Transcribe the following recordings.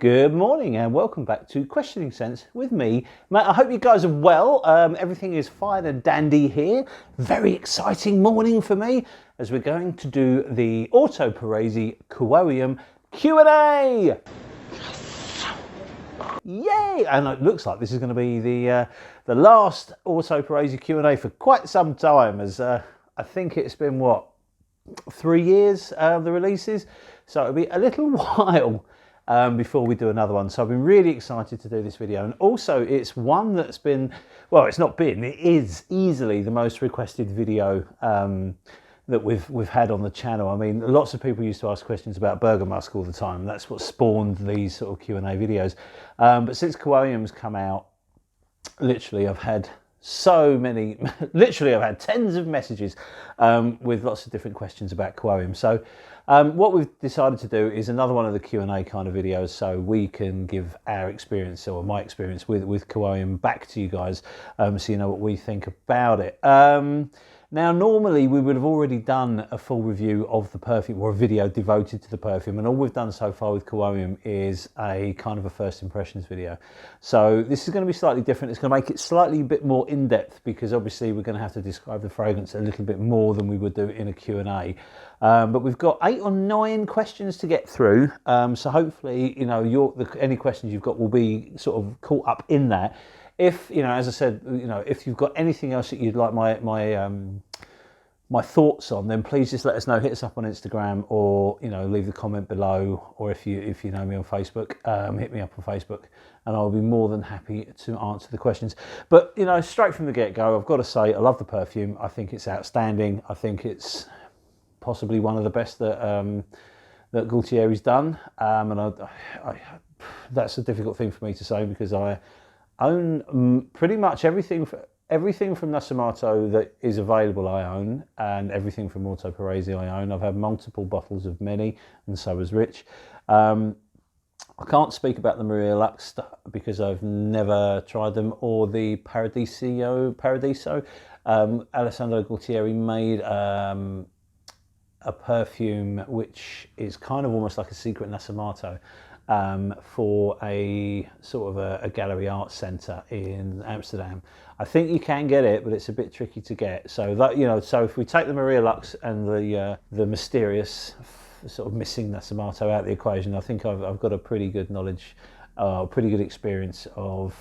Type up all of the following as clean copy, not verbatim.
Good morning and welcome back to Questioning Sense with me, Matt. I hope you guys are well. Everything is fine and dandy here. Very exciting morning for me as we're going to do the Orto Parisi Cuoium Q&A. Yay! And it looks like this is going to be the last Orto Parisi Q&A for quite some time, as I think it's been, 3 years, the releases. So it'll be a little while before we do another one. So I've been really excited to do this video, and also it's one that's been, it is easily the most requested video that we've had on the channel. I mean, lots of people used to ask questions about Burger Musk all the time. That's what spawned these sort of Q&A videos. But since Cuoium's come out, literally I've had so many, literally I've had tens of messages with lots of different questions about Cuoium. So what we've decided to do is another one of the Q&A kind of videos, so we can give our experience, or my experience with Cuoium, back to you guys, so you know what we think about it. Now, normally we would have already done a full review of the perfume, or a video devoted to the perfume, and all we've done so far with Cuoium is a kind of a first impressions video. So this is going to be slightly different. It's going to make it slightly a bit more in-depth, because obviously we're going to have to describe the fragrance a little bit more than we would do in a Q&A. But we've got 8 or 9 questions to get through, so hopefully, you know, any questions you've got will be sort of caught up in that. If, you know, as I said, you know, if you've got anything else that you'd like my thoughts on, then please just let us know. Hit us up on Instagram, or, you know, leave the comment below, or if you know me on Facebook, hit me up on Facebook, and I'll be more than happy to answer the questions. But, you know, straight from the get-go, I've got to say I love the perfume. I think it's outstanding. I think it's possibly one of the best that that Gaultieri's done, and that's a difficult thing for me to say, because I own pretty much everything from Nascimato that is available. I own, and everything from Orto Parisi I own. I've had multiple bottles of many, and so has Rich. I can't speak about the Maria Lux because I've never tried them, or the Paradiso. Alessandro Gaultieri made a perfume which is kind of almost like a secret Nascimato, for a sort of a gallery art centre in Amsterdam. I think you can get it, but it's a bit tricky to get. So that, you know, so if we take the Maria Lux and the mysterious sort of missing Nascimato out of the equation, I think I've got a pretty good knowledge, pretty good experience of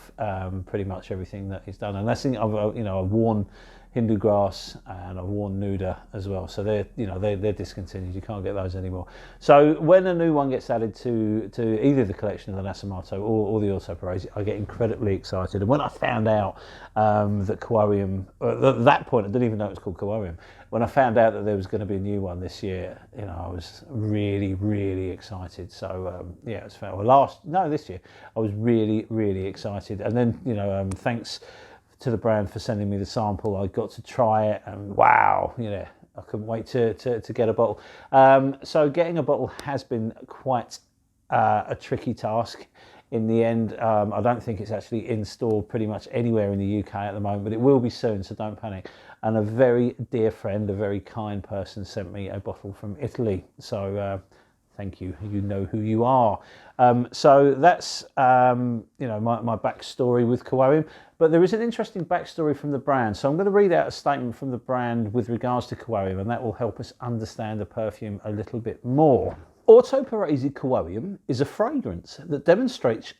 pretty much everything that he's done. And that's, I've worn Hindu Grass and I've worn Nuda as well, so they're discontinued. You can't get those anymore. So when a new one gets added to either the collection of the Nascimato or the Orto Parisi, I get incredibly excited. And when I found out that Cuoium, at that point I didn't even know it was called Cuoium. When I found out that there was going to be a new one this year, you know, I was really, really excited. So yeah, it was this year I was really, really excited. And then, you know, thanks to the brand for sending me the sample. I got to try it, and wow, you know, I couldn't wait to get a bottle. So getting a bottle has been quite a tricky task in the end. I don't think it's actually in store pretty much anywhere in the UK at the moment, but it will be soon, so don't panic. And a very dear friend, a very kind person, sent me a bottle from Italy. So thank you. You know who you are. So that's you know, my backstory with Cuoium. But there is an interesting backstory from the brand. So I'm going to read out a statement from the brand with regards to Cuoium, and that will help us understand the perfume a little bit more. Orto Parisi Cuoium is a fragrance that demonstrates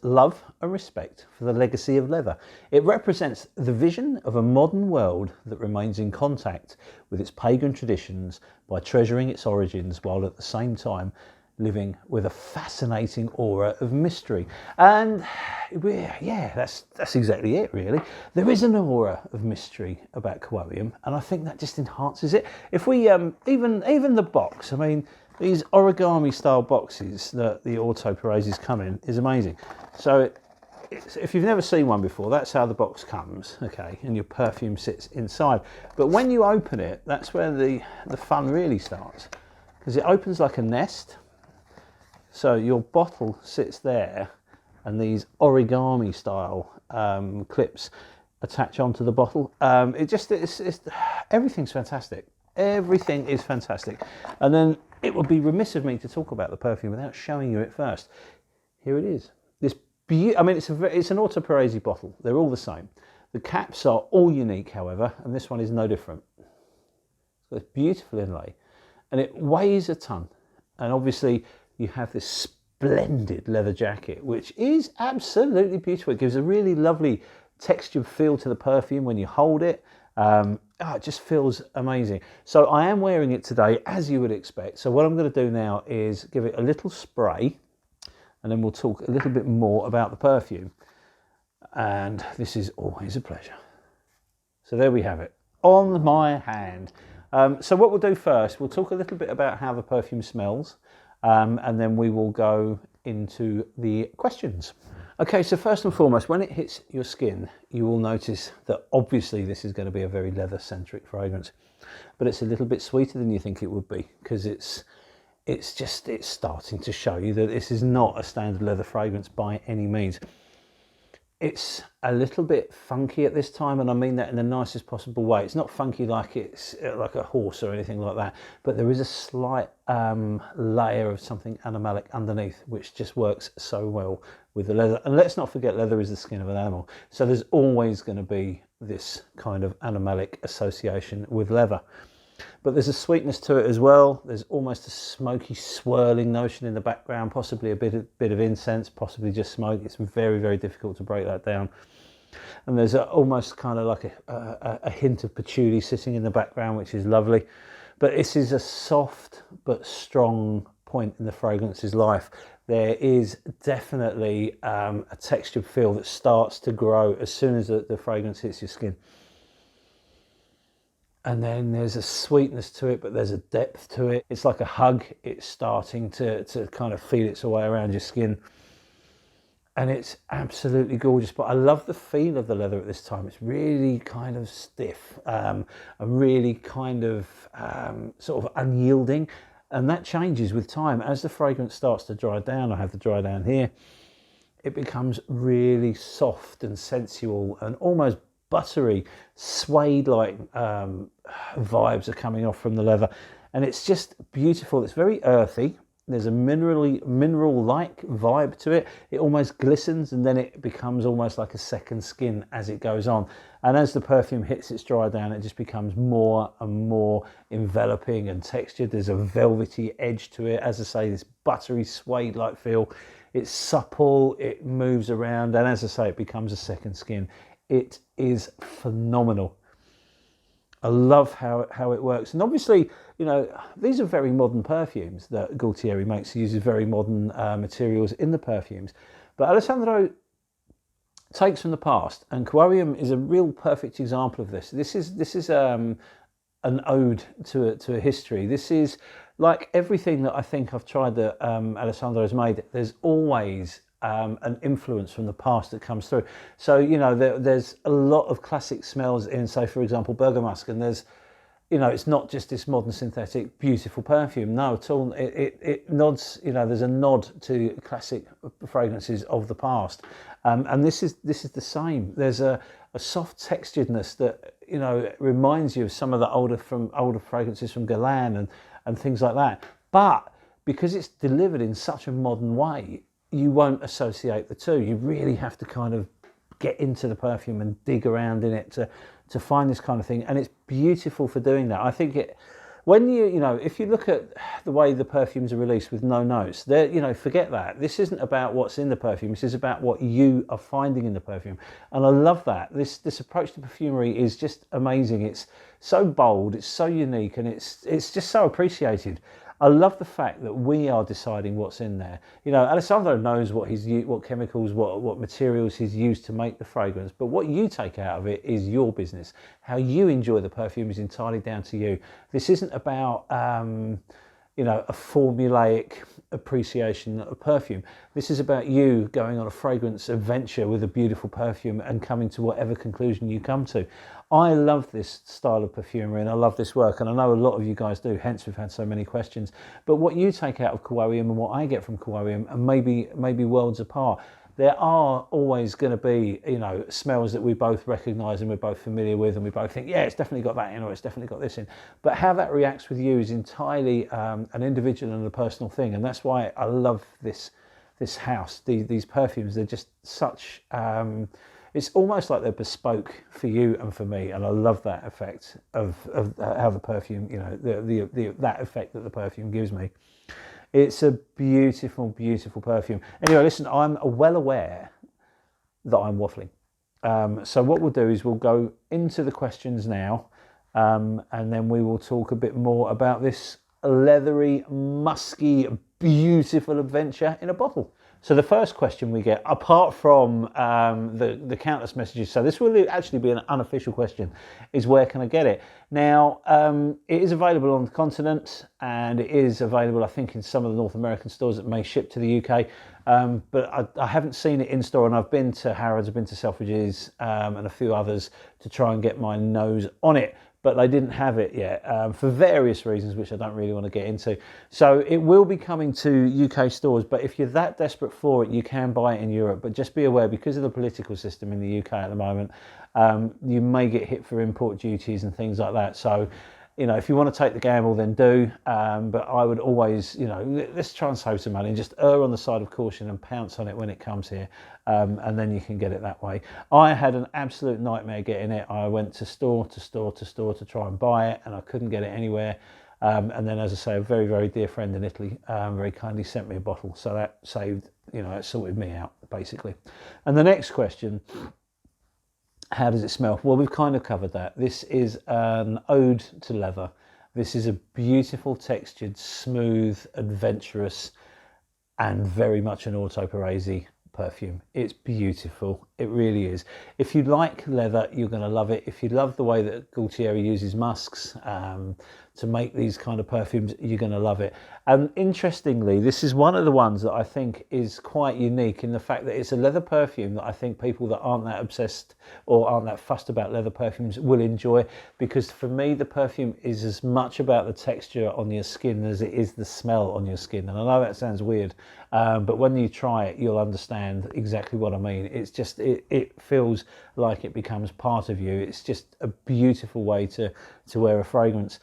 love and respect for the legacy of leather. It represents the vision of a modern world that remains in contact with its pagan traditions by treasuring its origins, while at the same time living with a fascinating aura of mystery. And yeah, that's exactly it, really. There is an aura of mystery about Cuoium, and I think that just enhances it. If we even the box, I mean, these origami style boxes that the Orto Parisi's come in is amazing. So if you've never seen one before, that's how the box comes, okay, and your perfume sits inside. But when you open it, that's where the fun really starts, because it opens like a nest. So your bottle sits there, and these origami style clips attach onto the bottle. Everything's fantastic. Everything is fantastic. And then it would be remiss of me to talk about the perfume without showing you it first. Here it is. I mean, it's an Orto Parisi bottle. They're all the same. The caps are all unique, however, and this one is no different. So it's beautiful inlay, and it weighs a ton. And obviously, you have this splendid leather jacket, which is absolutely beautiful. It gives a really lovely textured feel to the perfume when you hold it. It just feels amazing. So I am wearing it today, as you would expect. So what I'm going to do now is give it a little spray, and then we'll talk a little bit more about the perfume. And this is always a pleasure. So there we have it, on my hand. So what we'll do first, we'll talk a little bit about how the perfume smells, and then we will go into the questions. Okay, so first and foremost, when it hits your skin, you will notice that obviously this is going to be a very leather-centric fragrance, but it's a little bit sweeter than you think it would be, because it's starting to show you that this is not a standard leather fragrance by any means. It's a little bit funky at this time, and I mean that in the nicest possible way. It's not funky like it's like a horse or anything like that, but there is a slight layer of something animalic underneath, which just works so well with the leather. And let's not forget, leather is the skin of an animal, so there's always going to be this kind of animalic association with leather. But there's a sweetness to it as well. There's almost a smoky, swirling notion in the background, possibly a bit of incense, possibly just smoke. It's very, very difficult to break that down. And there's almost kind of like a hint of patchouli sitting in the background, which is lovely. But this is a soft but strong point in the fragrance's life. There is definitely a textured feel that starts to grow as soon as the fragrance hits your skin. And then there's a sweetness to it, but there's a depth to it. It's like a hug. It's starting to kind of feel its way around your skin. And it's absolutely gorgeous. But I love the feel of the leather at this time. It's really kind of stiff, and really kind of sort of unyielding. And that changes with time. As the fragrance starts to dry down, I have the dry down here, it becomes really soft and sensual and almost buttery, suede-like vibes are coming off from the leather, and it's just beautiful. It's very earthy. There's a mineral-like vibe to it. It almost glistens, and then it becomes almost like a second skin as it goes on. And as the perfume hits its dry down, it just becomes more and more enveloping and textured. There's a velvety edge to it. As I say, this buttery, suede-like feel. It's supple, it moves around, and as I say, it becomes a second skin. It is phenomenal. I love how it works. And obviously, you know, these are very modern perfumes that Gaultieri makes. He uses very modern materials in the perfumes. But Alessandro takes from the past, and Cuoium is a real perfect example of this. This is an ode to a history. This is like everything that I think I've tried that Alessandro has made. There's always an influence from the past that comes through. So, you know, there's a lot of classic smells in, say, for example, Bergamasque, and there's, you know, it's not just this modern synthetic beautiful perfume. No, at all. It nods, you know, there's a nod to classic fragrances of the past, and this is the same. There's a soft texturedness that, you know, reminds you of some of the older fragrances from Guerlain and things like that. But because it's delivered in such a modern way, you won't associate the two. You really have to kind of get into the perfume and dig around in it to find this kind of thing. And it's beautiful for doing that. I think when you know, if you look at the way the perfumes are released with no notes, you know, forget that. This isn't about what's in the perfume. This is about what you are finding in the perfume. And I love that. This approach to perfumery is just amazing. It's so bold, it's so unique, and it's just so appreciated. I love the fact that we are deciding what's in there. You know, Alessandro knows what chemicals, what materials he's used to make the fragrance, but what you take out of it is your business. How you enjoy the perfume is entirely down to you. This isn't about, you know, a formulaic appreciation of perfume. This is about you going on a fragrance adventure with a beautiful perfume and coming to whatever conclusion you come to. I love this style of perfumery and I love this work, and I know a lot of you guys do, hence we've had so many questions. But what you take out of Cuoium and what I get from Cuoium are maybe worlds apart. there are always going to be, smells that we both recognise and we're both familiar with, and we both think, yeah, it's definitely got that in, or it's definitely got this in. But how that reacts with you is entirely an individual and a personal thing, and that's why I love this house. These perfumes, they're just such. It's almost like they're bespoke for you and for me, and I love that effect of how the perfume, that effect that the perfume gives me. It's a beautiful, beautiful perfume. Anyway, listen, I'm well aware that I'm waffling. So what we'll do is we'll go into the questions now, and then we will talk a bit more about this leathery, musky, beautiful adventure in a bottle. So the first question we get, apart from the countless messages, so this will actually be an unofficial question, is where can I get it? Now, it is available on the continent, and it is available, I think, in some of the North American stores that may ship to the UK. But I haven't seen it in store, and I've been to Harrods, I've been to Selfridges, and a few others to try and get my nose on it. But they didn't have it yet for various reasons, which I don't really want to get into. So it will be coming to UK stores, but if you're that desperate for it, you can buy it in Europe. But just be aware, because of the political system in the UK at the moment, you may get hit for import duties and things like that. So, if you want to take the gamble, then do. But I would always, let's try and save some money and just err on the side of caution and pounce on it when it comes here. And then you can get it that way. I had an absolute nightmare getting it. I went to store to store to store to try and buy it, and I couldn't get it anywhere. And then, as I say, a very, very dear friend in Italy very kindly sent me a bottle. So that saved, it sorted me out, basically. And the next question, how does it smell? Well, we've kind of covered that. This is an ode to leather. This is a beautiful textured, smooth, adventurous, and very much an Orto Parisi perfume. It's beautiful. It really is. If you like leather, you're going to love it. If you love the way that Gualtieri uses musks to make these kind of perfumes, you're going to love it. And interestingly, this is one of the ones that I think is quite unique in the fact that it's a leather perfume that I think people that aren't that obsessed or aren't that fussed about leather perfumes will enjoy, because for me the perfume is as much about the texture on your skin as it is the smell on your skin. And I know that sounds weird, but when you try it, you'll understand exactly what I mean. It's just, it feels like it becomes part of you. It's just a beautiful way to wear a fragrance.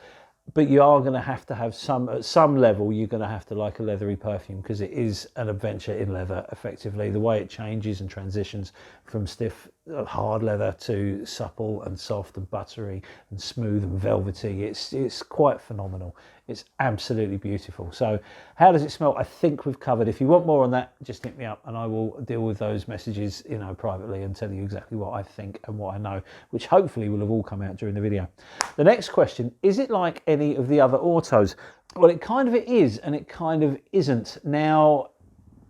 But you are going to have at some level, you're going to have to like a leathery perfume, because it is an adventure in leather, effectively. The way it changes and transitions from stiff, hard leather to supple and soft and buttery and smooth and velvety. It's quite phenomenal. It's absolutely beautiful. So how does it smell? I think we've covered. If you want more on that, just hit me up and I will deal with those messages, privately, and tell you exactly what I think and what I know, which hopefully will have all come out during the video. The next question, is it like any of the other Ortos? Well, it kind of is, and it kind of isn't. Now,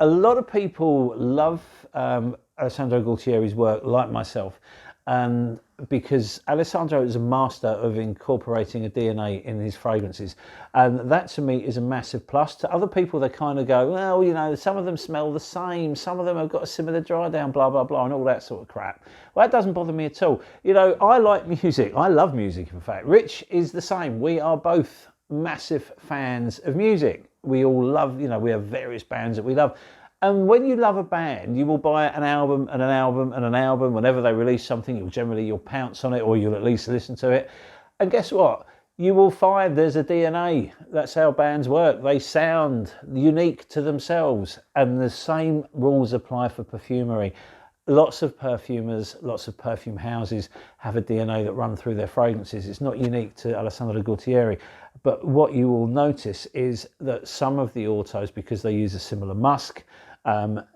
a lot of people love Alessandro Gualtieri's work, like myself, and because Alessandro is a master of incorporating a DNA in his fragrances, and that to me is a massive plus. To other people, they kind of go, well, some of them smell the same, some of them have got a similar dry down, blah blah blah, and all that sort of crap. Well, that doesn't bother me at all. I like music. I love music, in fact. Rich is the same. We are both massive fans of music. We all love, we have various bands that we love. And when you love a band, you will buy an album and an album and an album. Whenever they release something, you'll pounce on it, or you'll at least listen to it. And guess what? You will find there's a DNA. That's how bands work. They sound unique to themselves. And the same rules apply for perfumery. Lots of perfumers, lots of perfume houses have a DNA that run through their fragrances. It's not unique to Alessandro Gualtieri. But what you will notice is that some of the Ortos, because they use a similar musk,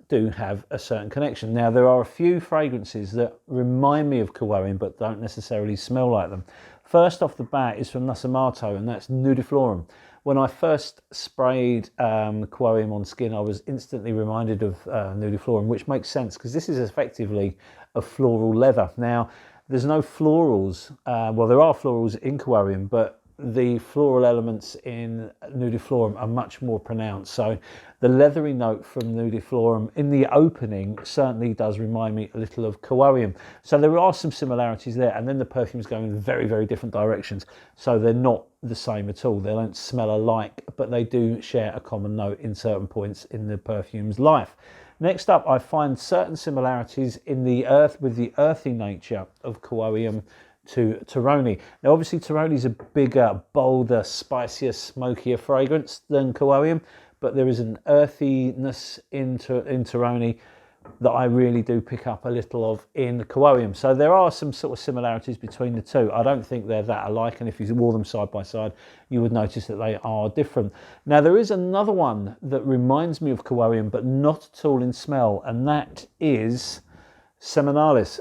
do have a certain connection. Now, there are a few fragrances that remind me of Cuoium, but don't necessarily smell like them. First off the bat is from Nasamato, and that's Nudiflorum. When I first sprayed Cuoium on skin, I was instantly reminded of Nudiflorum, which makes sense because this is effectively a floral leather. Now, there's no florals. Well, there are florals in Cuoium, but the floral elements in Nudiflorum are much more pronounced. So the leathery note from Nudiflorum in the opening certainly does remind me a little of Cuoium. So there are some similarities there, and then the perfumes go in very, very different directions. So they're not the same at all. They don't smell alike, but they do share a common note in certain points in the perfume's life. Next up, I find certain similarities in the earth with the earthy nature of Cuoium to Teroni. Now, obviously, Teroni is a bigger, bolder, spicier, smokier fragrance than Cuoium, but there is an earthiness in Teroni that I really do pick up a little of in Cuoium. So there are some sort of similarities between the two. I don't think they're that alike, and if you wore them side by side, you would notice that they are different. Now, there is another one that reminds me of Cuoium, but not at all in smell, and that is Seminalis.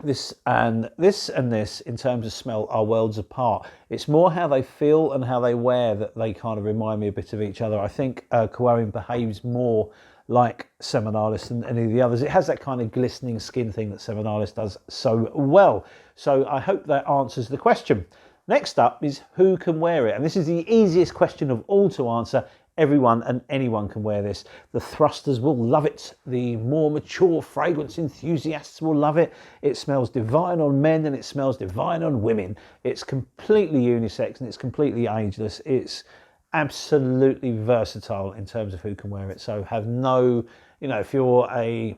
This and this in terms of smell are worlds apart. It's more how they feel and how they wear that they kind of remind me a bit of each other. I think Cuoium behaves more like Seminalis than any of the others. It has that kind of glistening skin thing that Seminalis does so well. So I hope that answers the question. Next up is who can wear it? And this is the easiest question of all to answer. Everyone and anyone can wear this. The thrusters will love it. The more mature fragrance enthusiasts will love it. It smells divine on men and it smells divine on women. It's completely unisex and it's completely ageless. It's absolutely versatile in terms of who can wear it. So have no, if you're a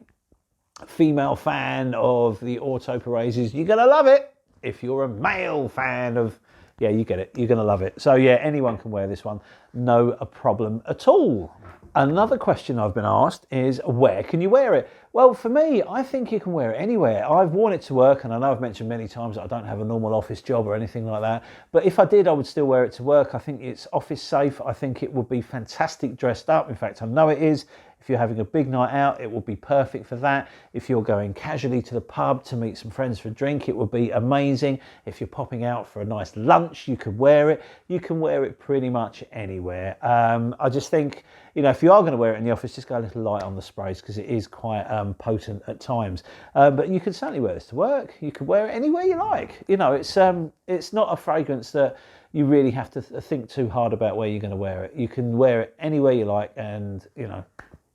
female fan of the Orto Parisis, you're going to love it. If you're a male fan of, yeah, you get it. You're going to love it. So yeah, anyone can wear this one. No problem at all. Another question I've been asked is, where can you wear it? Well, for me, I think you can wear it anywhere. I've worn it to work, and I know I've mentioned many times that I don't have a normal office job or anything like that. But if I did, I would still wear it to work. I think it's office safe. I think it would be fantastic dressed up. In fact, I know it is. If you're having a big night out, it will be perfect for that. If you're going casually to the pub to meet some friends for a drink, it would be amazing. If you're popping out for a nice lunch, you could wear it. You can wear it pretty much anywhere. I just think, if you are going to wear it in the office, just go a little light on the sprays because it is quite potent at times. But you can certainly wear this to work. You can wear it anywhere you like. It's not a fragrance that you really have to think too hard about where you're going to wear it. You can wear it anywhere you like, and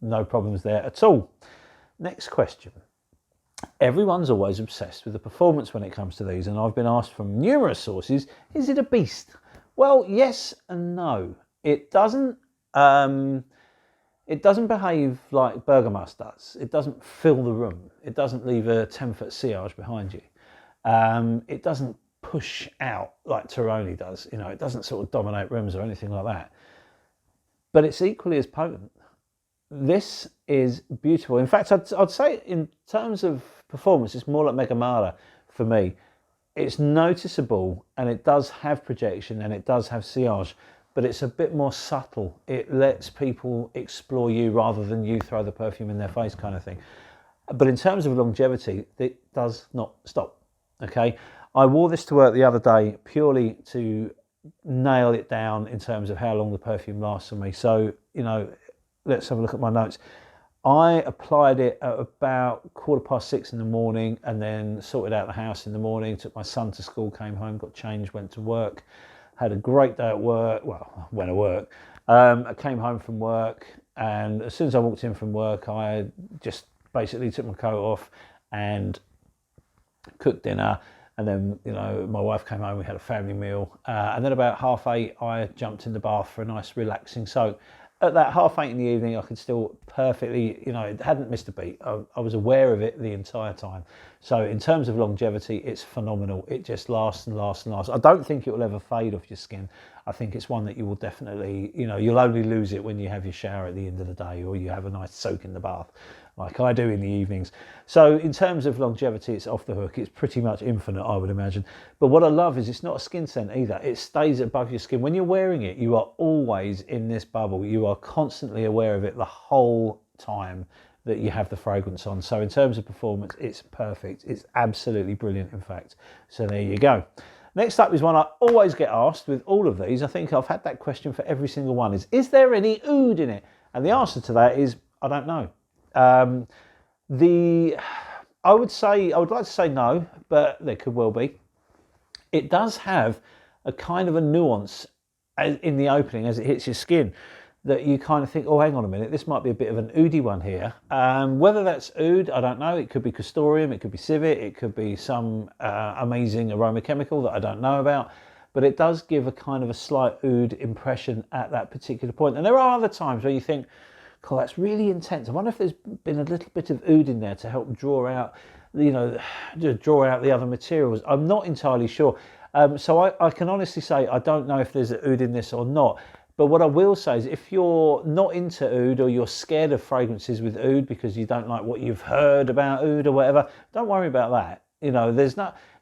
no problems there at all. Next question. Everyone's always obsessed with the performance when it comes to these, and I've been asked from numerous sources, is it a beast? Well, yes and no. It doesn't behave like Bergamas does. It doesn't fill the room. It doesn't leave a 10-foot sillage behind you. It doesn't push out like Teroni does. It doesn't sort of dominate rooms or anything like that. But it's equally as potent. This is beautiful. In fact, I'd say in terms of performance, it's more like Megamala for me. It's noticeable and it does have projection and it does have sillage, but it's a bit more subtle. It lets people explore you rather than you throw the perfume in their face kind of thing. But in terms of longevity, it does not stop. Okay, I wore this to work the other day purely to nail it down in terms of how long the perfume lasts for me. So, let's have a look at my notes. I applied it at about 6:15 in the morning and then sorted out the house in the morning, took my son to school, came home, got changed, went to work, had a great day at work. Well, I went to work. I came home from work, and as soon as I walked in from work, I just basically took my coat off and cooked dinner. And then, my wife came home, we had a family meal. And then about 8:30, I jumped in the bath for a nice relaxing soak. At that 8:30 in the evening, I could still perfectly, it hadn't missed a beat. I was aware of it the entire time. So in terms of longevity, it's phenomenal. It just lasts and lasts and lasts. I don't think it will ever fade off your skin. I think it's one that you will definitely, you'll only lose it when you have your shower at the end of the day or you have a nice soak in the bath, like I do in the evenings. So in terms of longevity, it's off the hook. It's pretty much infinite, I would imagine. But what I love is it's not a skin scent either. It stays above your skin. When you're wearing it, you are always in this bubble. You are constantly aware of it the whole time that you have the fragrance on. So in terms of performance, it's perfect. It's absolutely brilliant, in fact. So there you go. Next up is one I always get asked with all of these. I think I've had that question for every single one. Is there any oud in it? And the answer to that is, I don't know. I would like to say no, but there could well be. It does have a kind of a nuance in the opening as it hits your skin, that you kind of think, oh, hang on a minute, this might be a bit of an oody one here. Whether that's oud, I don't know. It could be castoreum, it could be civet, it could be some amazing aroma chemical that I don't know about. But it does give a kind of a slight oud impression at that particular point. And there are other times where you think, cool, that's really intense. I wonder if there's been a little bit of oud in there to help draw out, you know, draw out the other materials. I'm not entirely sure. So I can honestly say I don't know if there's an oud in this or not. But what I will say is, if you're not into oud, or you're scared of fragrances with oud because you don't like what you've heard about oud or whatever, don't worry about that. You know, it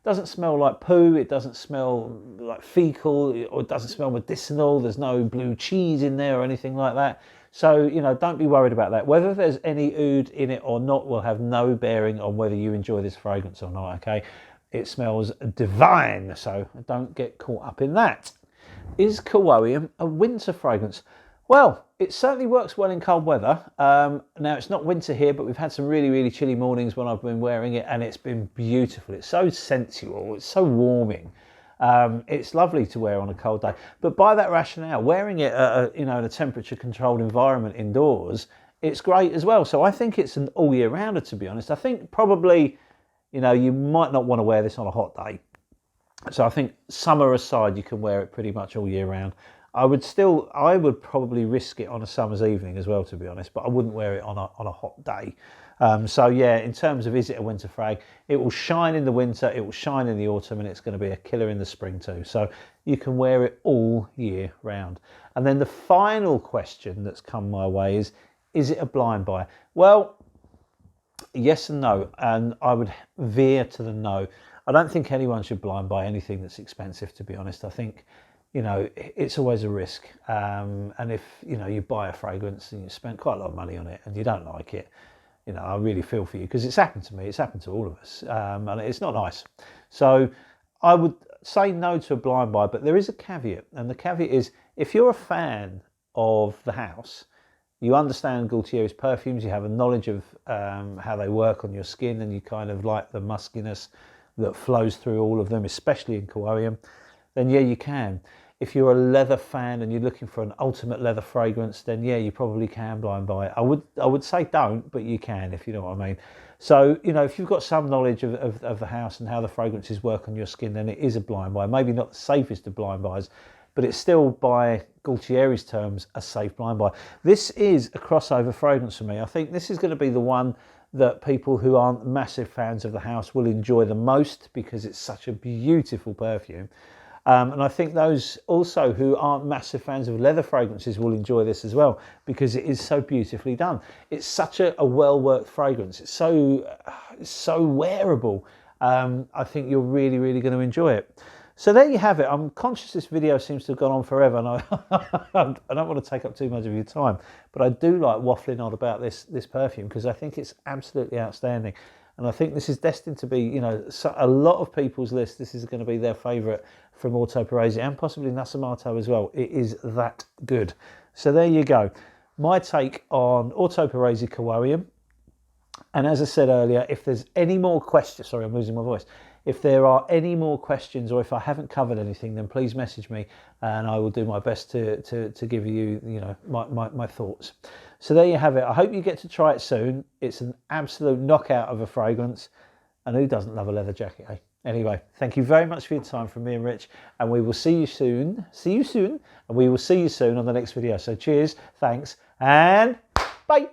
doesn't smell like poo, it doesn't smell like fecal, or it doesn't smell medicinal. There's no blue cheese in there or anything like that. So, you know, don't be worried about that. Whether there's any oud in it or not will have no bearing on whether you enjoy this fragrance or not, okay? It smells divine, so don't get caught up in that. Is Cuoium a winter fragrance? Well, it certainly works well in cold weather. Now, it's not winter here, but we've had some really, really chilly mornings when I've been wearing it, and it's been beautiful. It's so sensual. It's so warming. It's lovely to wear on a cold day. But by that rationale, wearing it in a temperature-controlled environment indoors, it's great as well. So I think it's an all-year-rounder, to be honest. I think probably, you know, you might not want to wear this on a hot day. So I think summer aside, you can wear it pretty much all year round. I would probably risk it on a summer's evening as well, to be honest, but I wouldn't wear it on a hot day. So yeah, in terms of is it a winter frag, it will shine in the winter, it will shine in the autumn, and it's going to be a killer in the spring too. So you can wear it all year round. And then the final question that's come my way is it a blind buy? Well, yes and no, and I would veer to the no. I don't think anyone should blind buy anything that's expensive, to be honest. I think, you know, it's always a risk. And if, you know, you buy a fragrance and you spend quite a lot of money on it and you don't like it, you know, I really feel for you, because it's happened to me. It's happened to all of us. And it's not nice. So I would say no to a blind buy, but there is a caveat. And the caveat is, if you're a fan of the house, you understand Gaultier's perfumes, you have a knowledge of how they work on your skin, and you kind of like the muskiness that flows through all of them, especially in Cuoium, then yeah, you can. If you're a leather fan and you're looking for an ultimate leather fragrance, then yeah, you probably can blind buy it. I would say don't, but you can, if you know what I mean. So, you know, if you've got some knowledge of the house and how the fragrances work on your skin, then it is a blind buy. Maybe not the safest of blind buys, but it's still, by Gaultier's terms, a safe blind buy. This is a crossover fragrance for me. I think this is going to be the one that people who aren't massive fans of the house will enjoy the most, because it's such a beautiful perfume. And I think those also who aren't massive fans of leather fragrances will enjoy this as well, because it is so beautifully done. It's such a well-worked fragrance. It's so wearable. I think you're really, really going to enjoy it. So there you have it. I'm conscious this video seems to have gone on forever, and I don't want to take up too much of your time, but I do like waffling on about this perfume, because I think it's absolutely outstanding. And I think this is destined to be, you know, a lot of people's list. This is going to be their favourite from Orto Parisi, and possibly Nasomato as well. It is that good. So there you go. My take on Orto Parisi Cuoium. And as I said earlier, if there's any more questions, sorry, I'm losing my voice. If there are any more questions, or if I haven't covered anything, then please message me, and I will do my best to give you, you know, my thoughts. So there you have it. I hope you get to try it soon. It's an absolute knockout of a fragrance, and who doesn't love a leather jacket, eh? Anyway, thank you very much for your time from me and Rich, and we will see you soon. And we will see you soon on the next video. So cheers, thanks, and bye.